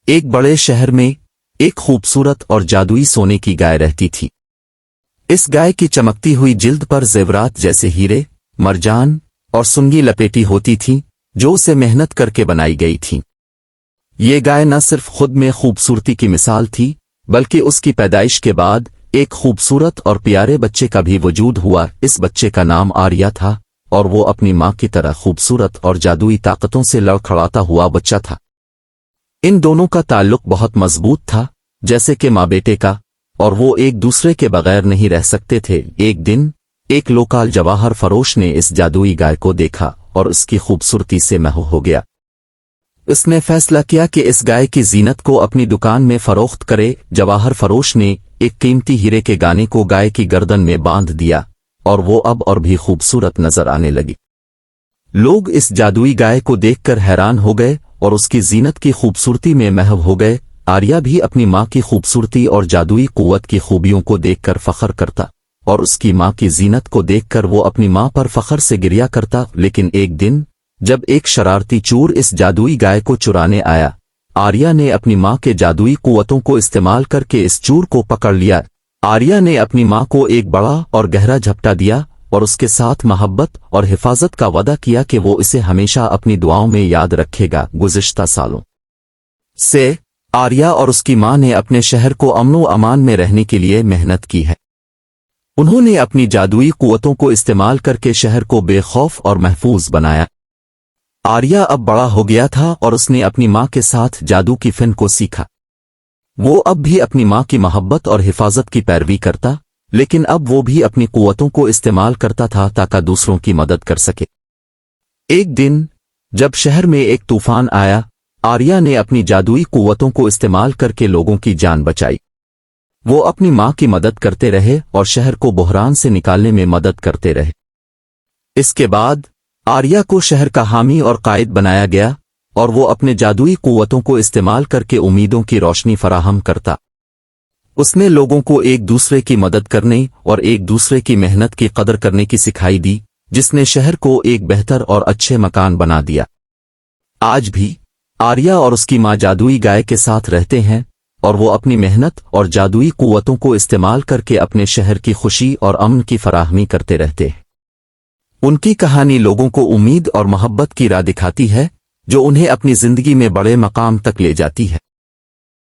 ایک بڑے شہر میں ایک خوبصورت اور جادوئی سونے کی گائے رہتی تھی۔ اس گائے کی چمکتی ہوئی جلد پر زیورات جیسے ہیرے، مرجان اور سنگی لپیٹی ہوتی تھیں جو اسے محنت کر کے بنائی گئی تھیں۔ یہ گائے نہ صرف خود میں خوبصورتی کی مثال تھی بلکہ اس کی پیدائش کے بعد ایک خوبصورت اور پیارے بچے کا بھی وجود ہوا۔ اس بچے کا نام آریہ تھا اور وہ اپنی ماں کی طرح خوبصورت اور جادوئی طاقتوں سے لڑکھڑاتا ہوا بچہ تھا۔ ان دونوں کا تعلق بہت مضبوط تھا، جیسے کہ ماں بیٹے کا، اور وہ ایک دوسرے کے بغیر نہیں رہ سکتے تھے۔ ایک دن ایک لوکال جواہر فروش نے اس جادوئی گائے کو دیکھا اور اس کی خوبصورتی سے محو ہو گیا۔ اس نے فیصلہ کیا کہ اس گائے کی زینت کو اپنی دکان میں فروخت کرے۔ جواہر فروش نے ایک قیمتی ہیرے کے گانے کو گائے کی گردن میں باندھ دیا اور وہ اب اور بھی خوبصورت نظر آنے لگی۔ لوگ اس جادوئی گائے کو دیکھ کر حیران ہو گئے اور اس کی زینت کی خوبصورتی میں محو ہو گئے۔ آریہ بھی اپنی ماں کی خوبصورتی اور جادوئی قوت کی خوبیوں کو دیکھ کر فخر کرتا اور اس کی ماں کی زینت کو دیکھ کر وہ اپنی ماں پر فخر سے گریا کرتا۔ لیکن ایک دن جب ایک شرارتی چور اس جادوئی گائے کو چرانے آیا، آریہ نے اپنی ماں کے جادوئی قوتوں کو استعمال کر کے اس چور کو پکڑ لیا۔ آریہ نے اپنی ماں کو ایک بڑا اور گہرا جھپٹا دیا اور اس کے ساتھ محبت اور حفاظت کا وعدہ کیا کہ وہ اسے ہمیشہ اپنی دعاؤں میں یاد رکھے گا۔ گزشتہ سالوں سے آریہ اور اس کی ماں نے اپنے شہر کو امن و امان میں رہنے کے لیے محنت کی ہے۔ انہوں نے اپنی جادوئی قوتوں کو استعمال کر کے شہر کو بے خوف اور محفوظ بنایا۔ آریہ اب بڑا ہو گیا تھا اور اس نے اپنی ماں کے ساتھ جادو کی فن کو سیکھا۔ وہ اب بھی اپنی ماں کی محبت اور حفاظت کی پیروی کرتا، لیکن اب وہ بھی اپنی قوتوں کو استعمال کرتا تھا تاکہ دوسروں کی مدد کر سکے۔ ایک دن جب شہر میں ایک طوفان آیا، آریہ نے اپنی جادوئی قوتوں کو استعمال کر کے لوگوں کی جان بچائی۔ وہ اپنی ماں کی مدد کرتے رہے اور شہر کو بحران سے نکالنے میں مدد کرتے رہے۔ اس کے بعد آریہ کو شہر کا حامی اور قائد بنایا گیا اور وہ اپنے جادوئی قوتوں کو استعمال کر کے امیدوں کی روشنی فراہم کرتا۔ اس نے لوگوں کو ایک دوسرے کی مدد کرنے اور ایک دوسرے کی محنت کی قدر کرنے کی سکھائی دی، جس نے شہر کو ایک بہتر اور اچھے مکان بنا دیا۔ آج بھی آریہ اور اس کی ماں جادوئی گائے کے ساتھ رہتے ہیں اور وہ اپنی محنت اور جادوئی قوتوں کو استعمال کر کے اپنے شہر کی خوشی اور امن کی فراہمی کرتے رہتے ہیں۔ ان کی کہانی لوگوں کو امید اور محبت کی راہ دکھاتی ہے جو انہیں اپنی زندگی میں بڑے مقام تک لے جاتی ہے۔